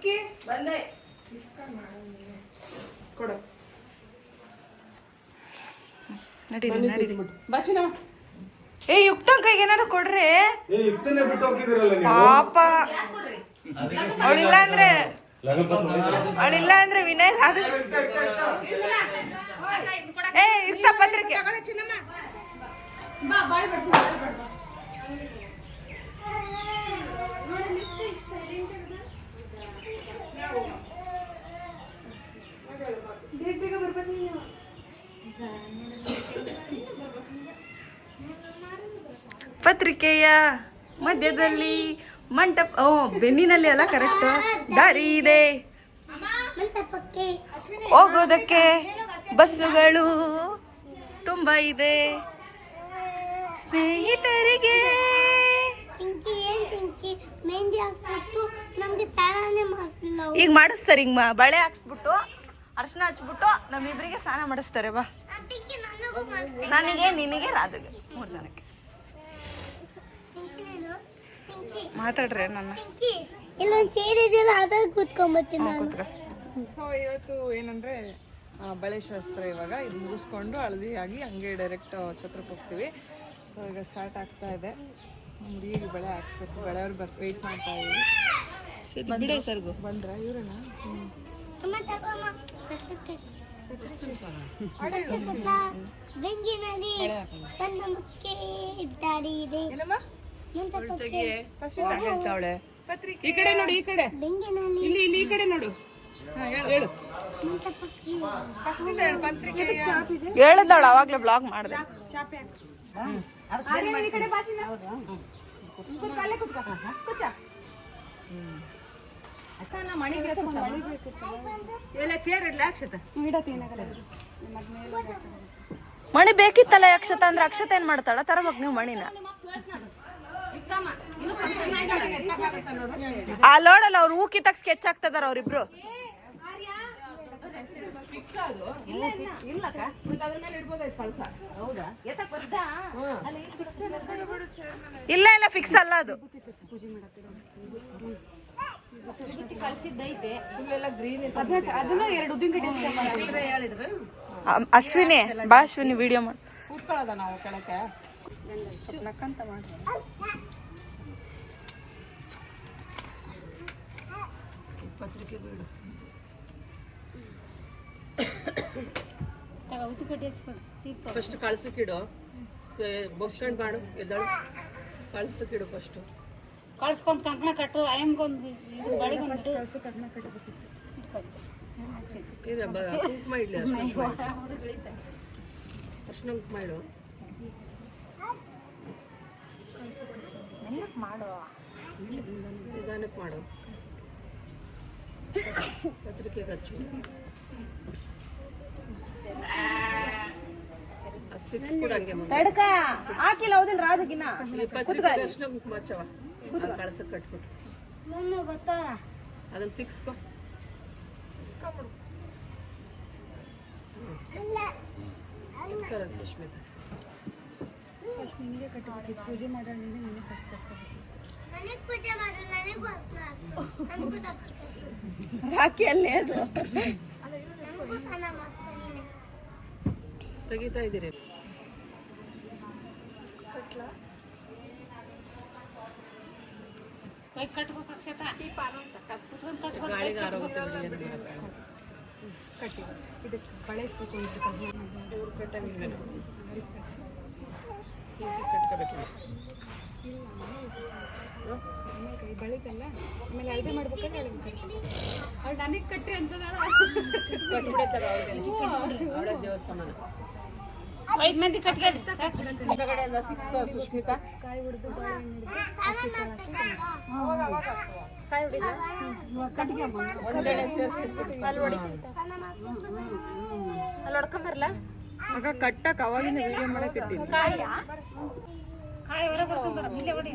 ವಿಕ್ಕಿ ಬಂದೆ ಕೊಡು. ಏ ಯುಕ್ತನ್ ಕೈಗೆ ಏನಾರು ಕೊಡ್ರಿ. ಪಾಪ ಅವಳಿಲ್ಲ ಅಂದ್ರೆ ವಿನಯ್ ಅದು ಏ ಯುಕ್ತ ಪತ್ರಿಕೆ ಪತ್ರಿಕೆಯ ಮಧ್ಯದಲ್ಲಿ ಮಂಟಪ ಬೆನ್ನಿನಲ್ಲಿ ಅಲ್ಲ ಕರೆಕ್ಟ್ ದಾರಿ ಇದೆ ಹೋಗೋದಕ್ಕೆ ಬಸ್ಸುಗಳು ತುಂಬಾ ಇದೆ ಸ್ನೇಹಿತರಿಗೆ ಈಗ ಮಾಡಿಸ್ತಾರೆ ಹಿಂಗ ಬಳೆ ಹಾಕ್ಸ್ಬಿಟ್ಟು ಅರ್ಶನ ಹಚ್ಬಿಟ್ಟು ನಮ್ಮಿಬ್ರಿಗೆ ಸ್ನಾನ ಮಾಡಿಸ್ತಾರೆ. ಬಾ ನನಗೆ ನಿನಗೆ ರಾಧುಗೆ 3 ಜನಕ್ಕೆ ಮಾತಾಡ್ರೆ ನನ್ನ ಸೊ ಇವತ್ತು ಏನಂದ್ರೆ ಬಳೆ ಶಾಸ್ತ್ರ. ಇವಾಗ ಇದು ಮುಗಿಸ್ಕೊಂಡು ಹಳದಿ ಆಗಿ ಹಂಗೆ ಡೈರೆಕ್ಟ್ ಛತ್ರಕ್ಕೆ ಹೋಗ್ತೀವಿ. ಸೊ ಈಗ ಸ್ಟಾರ್ಟ್ ಆಗ್ತಾ ಇದೆ. ಈಗ ಬಳೆ ಹಾಕ್ಸ್ಬೇಕು. ಬಳೆಯವ್ರು ವೆಯ್ಟ್ ಮಾಡ್ತಾ ಇದ್ದೀವಿ. ಸರ್ಗು ಬಂದ್ರ ಇವ್ರನ್ನ ಹೇಳ್ತಾವಳೆ. ಈ ಕಡೆ ನೋಡಿ, ಈ ಕಡೆ ಇಲ್ಲಿ ಈ ಕಡೆ ನೋಡು. ಹೇಳು ಹೇಳಿದವಳು ಅವಾಗ್ಲೇ ಬ್ಲಾಗ್ ಮಾಡಿದೆ. ಮಣಿ ಬೇಕಿತ್ತಲ್ಲ ಅಕ್ಷತ ಅಂದ್ರೆ ಅಕ್ಷತೆ ಏನ್ ಮಾಡ್ತಾಳ ತರಬೇಕು ನೀವು ಮಣಿನ. ಆ ಲೋಡಲ್ಲ ಅವ್ರು ಹೂ ಕಿತ್ತಕ್ ಸ್ಕೆಚ್ ಆಗ್ತದಾರ ಅವ್ರಿಬ್ರು. ಇಲ್ಲ ಇಲ್ಲ ಫಿಕ್ಸ್ ಅಲ್ಲ ಅದು. ಅಶ್ವಿನಿ ಬಾ ಅಶ್ವಿನಿ ವಿಡಿಯೋ ಮಾಡಿ ಕೂತ್ಕೊಳ್ಳೋದ ನಾವು ಕೆಳಕ್ಕೆ ನಕ್ಕಂತ ಮಾಡ್ರಿ. ಪತ್ರಿಕೆ ಬೇಡ ಫಸ್ಟ್ ಕಳ್ಸಕ್ಕಿಡು. ಬಸ್ಕೊಂಡು ಮಾಡು ಎದ್ದಳು ಕಳ್ಸಕ್ಕಿಡು ಫಸ್ಟ್. ಕಳ್ಸ್ಕೊಂಡ್ ಕಂಕಣ ಕಟ್ಟು ಅಯ್ಯಂಗೊಂದು ಕಂಕಣ ಕಟ್ಟಬೇಕಿತ್ತು. ಕುಂಕುಮ ಇಡ್ಲಿ ಅರ್ಶನ ಕುಂಕುಮ ಇಡು. ನಿಧಾನಕ್ಕೆ ಮಾಡು. ಪತ್ರಿಕೆ ಹಚ್ಚು. ತಡ್ಕ ಹಾಕಿಲ್ಲ ಹೌದಿಲ್ಲ ರಾಧಗಿನ ಪತ್ರಿಕೆ ಅರ್ಶನ ಕುಂಕುಮ ಹಚ್ಚವ ಕಳ್ಸಕ್ ಕಟ್ಬಿಟ್ಟು ಅದನ್ನ ಸಿಕ್ಸ್ಕೊ. ಸುಷ್ಮಿತಾ ಫಸ್ಟ್ ನಿನಗೆ ಕಟ್ಟಬೇಕಿತ್ತು. ಪೂಜೆ ಮಾಡೋಣ ನೀನು ಫಸ್ಟ್ ಕಟ್ಕೋಬೇಕು. ರಾಖಿ ಅಲ್ಲೇ ಅದು ತೆಗಿತಾ ಇದ್ದೀರಿ. ಗಾಳಿಗೆ ಆರೋಗುತ್ತೆ. ಕಟ್ಟಿ ಇದಕ್ಕೆ ಬಳೆ ಇವ್ರು ಕಟ್ಟಂಗಿಲ್ಲ ಕಟ್ಕೋಬೇಕಿಲ್ಲ. ಬಳಿತಲ್ಲ ಆಮೇಲೆ ಅಳತೆ ಮಾಡ್ಬೇಕಂದ್ರೆ ಅವ್ಳು ನನಗೆ ಕಟ್ಟಿ ಅಂತದಾಳ. ಕಟ್ಬಿಡತ್ತದ ಅವಳ ದೇವಸ್ಥಾನ 5 ಮಂದಿ ಕಟ್ಕೊಂಡು ಸುಷ್ಮಿತಾ ಕಾಯಿ ಹೊಡೆದು ಕಾಯಿ ಹೊಡಿಲ್ಲ ಕಟ್ಟಿಗೆ ಅಲ್ಲಿ ಹೊಡ್ಕೊಂಬರ್ಲ ಆಗ ಕಟ್ಟಕ್ಕೆ ಅವಾಗಿಂದ ವಿಡಿಯೋ ಮಾಡಕ್ಕೆ ಇಟ್ಟಿನಿ. ಕಾಯಿ ಹೊರಗೆ ಬರ್ಕೊಂಬರ ಇಲ್ಲೇ ಹೊಡಿ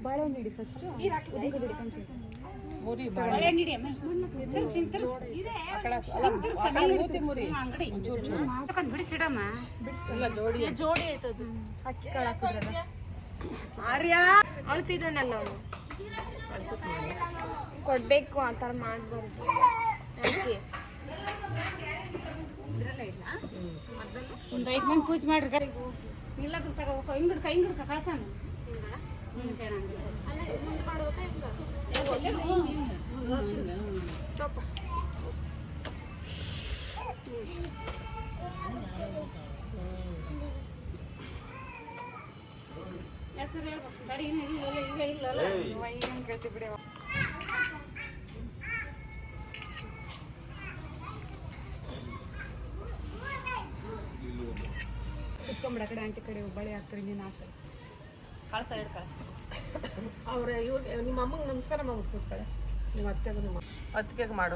ಬಾಳೆಹಣ್ಣು ಹಿಡಿ ಫಸ್ಟ್. ಬಾಳೆಹಣ್ಣು ಹಿಡಿ ಅಮ್ಮ ಬಿಡಿಸಿಡಮ್ಮ. ಜೋಡಿ ಆಯ್ತದು. ಅಕ್ಕಿ ಕಾಳು ಹಾಕಿದ್ರಲ್ಲ ಆರ್ಯ ಅಳ್ತಿದ್ದಾನಲ್ಲ ಅವನು. ಕೊಡ್ಬೇಕು ಆ ಥರ ಮಾಡ್ಬಾರ್ದು. ಒಂದು 5 ಮಂದಿ ಕೂಚ್ ಮಾಡ್ರಿ ಇಲ್ಲ ತಗೋ ಹಿಂಗ್ ಹಿಡ್ಕ ಕಳ್ಸಾನ ಹೆಸರು ಹೇಳ್ಬೇಕು ತಡಿ ಈಗ ಇಲ್ಲಲ್ಲ ಕೇಳ್ತಿ ಬಿಡಿ. ಕುತ್ಕೊಂಬಿಡ ಕಡೆ ಆಂಟಿ ಕಡೆ ಬಳೆ ಹಾಕ್ತಾರೆ ನೀನು ಹಾಕ್ತಾರೆ ಕಳ್ಸ ಹಿಡ್ಕಳ ಅವ್ರ ಇವ್ರಿಗೆ ನಿಮ್ಮ ಅಮ್ಮಂಗೆ ನಮಸ್ಕಾರ ಮಾಡ್ಬಿಟ್ಟು ಕೂತ್ಕಳೆ ನೀವು ಅತ್ತೆಗೂ ನಿಮ್ಮ ಅತ್ತಿಗೆಗೆ ಮಾಡು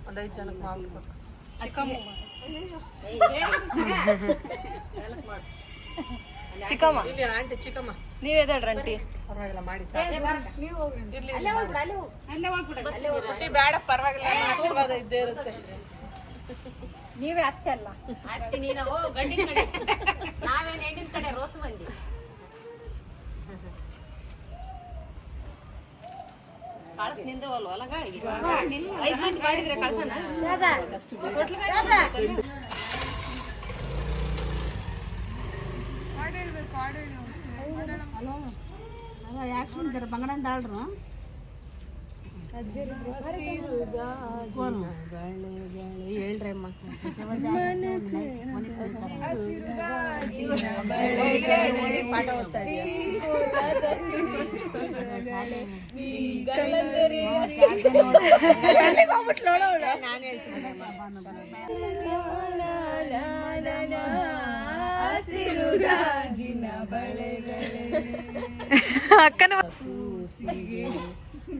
ಒಂದು 5 ಜನಕ್ಕೆ ಮಾಡ್ಬಿಟ್ಟು ಚಿಕ್ಕಮ್ಮ ಇಲ್ಲಿ ಆಂಟಿ ಚಿಕ್ಕಮ್ಮ ನೀವೇದಳ್ರಿ ಆಂಟಿ ಪರವಾಗಿಲ್ಲ ಮಾಡಿ ಸಾಕು ಅಲ್ಲೇ ಹೋಗ್ಬಿಡ ಹುಟ್ಟಿ ಬೇಡ ಪರವಾಗಿಲ್ಲ ನನ್ನ ಆಶೀರ್ವಾದ ಇದ್ದೇ ಇರುತ್ತೆ. ನೀವೇ ಅತ್ತೆ ಅಲ್ಲ. ಅತ್ತಿ ನೀನು ಗಂಡಿನ ಕಡೆ ನಾವೇನು ಹೆಣ್ಣಿನ ಕಡೆ ರೋಸು ಮಂದಿ. ಕಳ್ಸ ನಿಂದ್ರವಲ್ವ ಅಲ್ಲ ಗಾಳಿಗೆ 5 ಮಂದಿ ಮಾಡಿದ್ರೆ ಕಳ್ಸನ ಅಲ್ಲ ಯಾಶ್ವಿನ್ ಜರ ಬಂಗಡಂದ ಆಳ್ರು ಹೇಳ್ರಿ ಅಮ್ಮ ಅಕ್ಕನ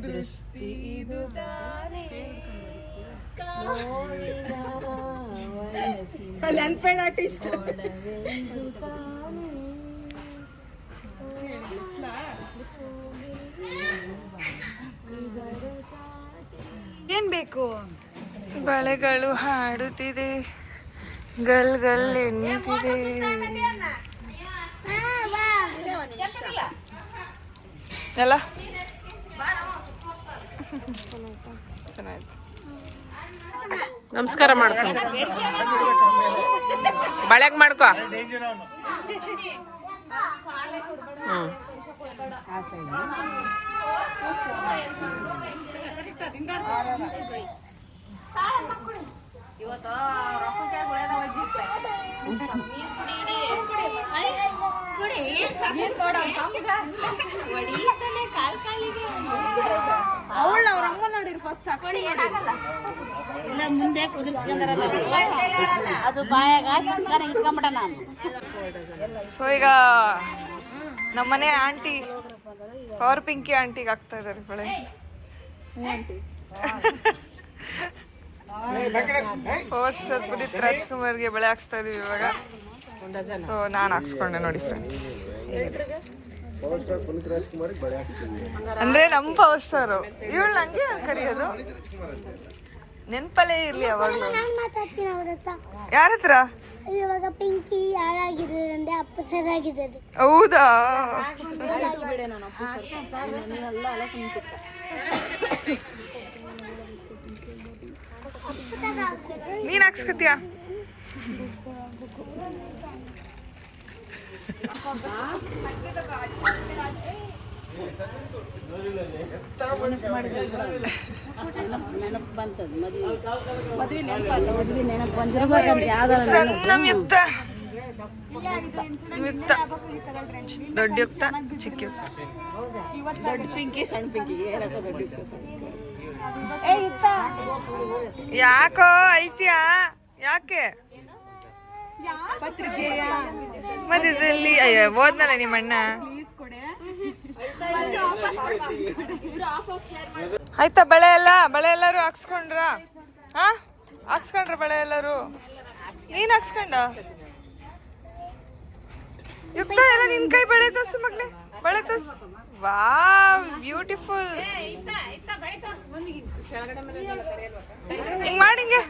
ದೃಷ್ಟಿ ಇದು ಅನ್ಪೇಡ್ ಆರ್ಟಿಸ್ಟ್ ಏನ್ ಬೇಕು? ಬಳೆಗಳು ಹಾಡುತ್ತಿದೆ, ಗಲ್ ಗಲ್ ಎನ್ನುತ್ತಿದೆ. ಎಲ್ಲ ಚೆನ್ನಾಯ್ತು. ನಮಸ್ಕಾರ ಮಾಡ್ಕೊ, ಬಳೆಗ್ ಮಾಡ್ಕೊ. ಇವತ್ತು ರೊಕ್ಕಕ್ಕೆ ಗುಳೆದ ವಜ್ಜಿ ಇಲ್ಲ ಮುಂದೆ ಕುದಿರ್ಸ್ಕೊಂಡಾರಲ್ಲ ಅದು ಬಾಯಾಗ ಇಟ್ಕೊಂಬಿಡ ನಾನು. ಸೊ ಈಗ ನಮ್ಮನೆ ಆಂಟಿ ಪವರ್ ಪಿಂಕಿ ಆಂಟಿಗೆ ಆಗ್ತಾ ಇದಾರೆ ಬಳೆ. ಪವರ್ ಸ್ಟಾರ್ ಪುನೀತ್ ರಾಜ್ಕುಮಾರ್ಗೆ ಬಳೆ ಹಾಕ್ಸ್ತಾ ಇದೀವಿ ಇವಾಗ. ಸೊ ನಾನು ಹಾಕ್ಸ್ಕೊಂಡೆ ನೋಡಿ ಫ್ರೆಂಡ್ಸ್. ಅಂದ್ರೆ ನಮ್ ಪವರ್ ಸ್ಟಾರ್ ಇವಳು ನಂಗೆ ಕರೆಯೋದು ನೆನ್ಪಲ್ಲೇ ಇರ್ಲಿ ಅವಾಗ್ಲೂ. ಯಾರ ಹತ್ರ? ಇವಾಗ ಪಿಂಕಿ ಯಾರಾಗಿದ್ದಾರೆ ಅಂದ್ರೆ ಅಪ್ಪ ಸರ್ ಆಗಿದ್ದಾರೆ. ಹೌದಾ? ನೀನ್ ಹಾಕ್ಸ್ಕತಿಯಾ? ನೆನಪು ಬಂತದ ಮದ್ವೆ ನೆನಪು ಬಂದಿರ ಸಣ್ಣ ಯುಕ್ತ, ಯುಕ್ತ, ದೊಡ್ಡ ಯುಕ್ತ, ಚಿಕ್ಕ ಯುಕ್ತ. ದೊಡ್ಡ ಪಿಂಕಿ ಸಣ್ಣ ಪಿಂಕಿ ಯಾಕೋ ಐತಿಯಾ? ಯಾಕೆ ಮಧ್ಯದಲ್ಲಿ ಅಯ್ಯೋ ಓದ್ನಲ್ಲ ನಿಮ್ಮ ಅಣ್ಣ. ಆಯ್ತಾ ಬಳೆ ಎಲ್ಲ? ಬಳೆ ಎಲ್ಲರೂ ಹಾಕ್ಸ್ಕೊಂಡ್ರ? ಹಾ ಹಾಕ್ಸ್ಕೊಂಡ್ರ ಬಳೆ ಎಲ್ಲರೂ? ನೀನ್ ಹಾಕ್ಸ್ಕೊಂಡ? ಯುಕ್ತ ಎಲ್ಲ ನಿನ್ ಕೈ ಬಳೆ ತೋರ್ಸು ಮಗ್ನೆ, ಬಳೆ ತೋರ್ಸು. Wow beautiful. ಹಿಂಗ್ ಮಾಡಿ ಹಿಂಗೆ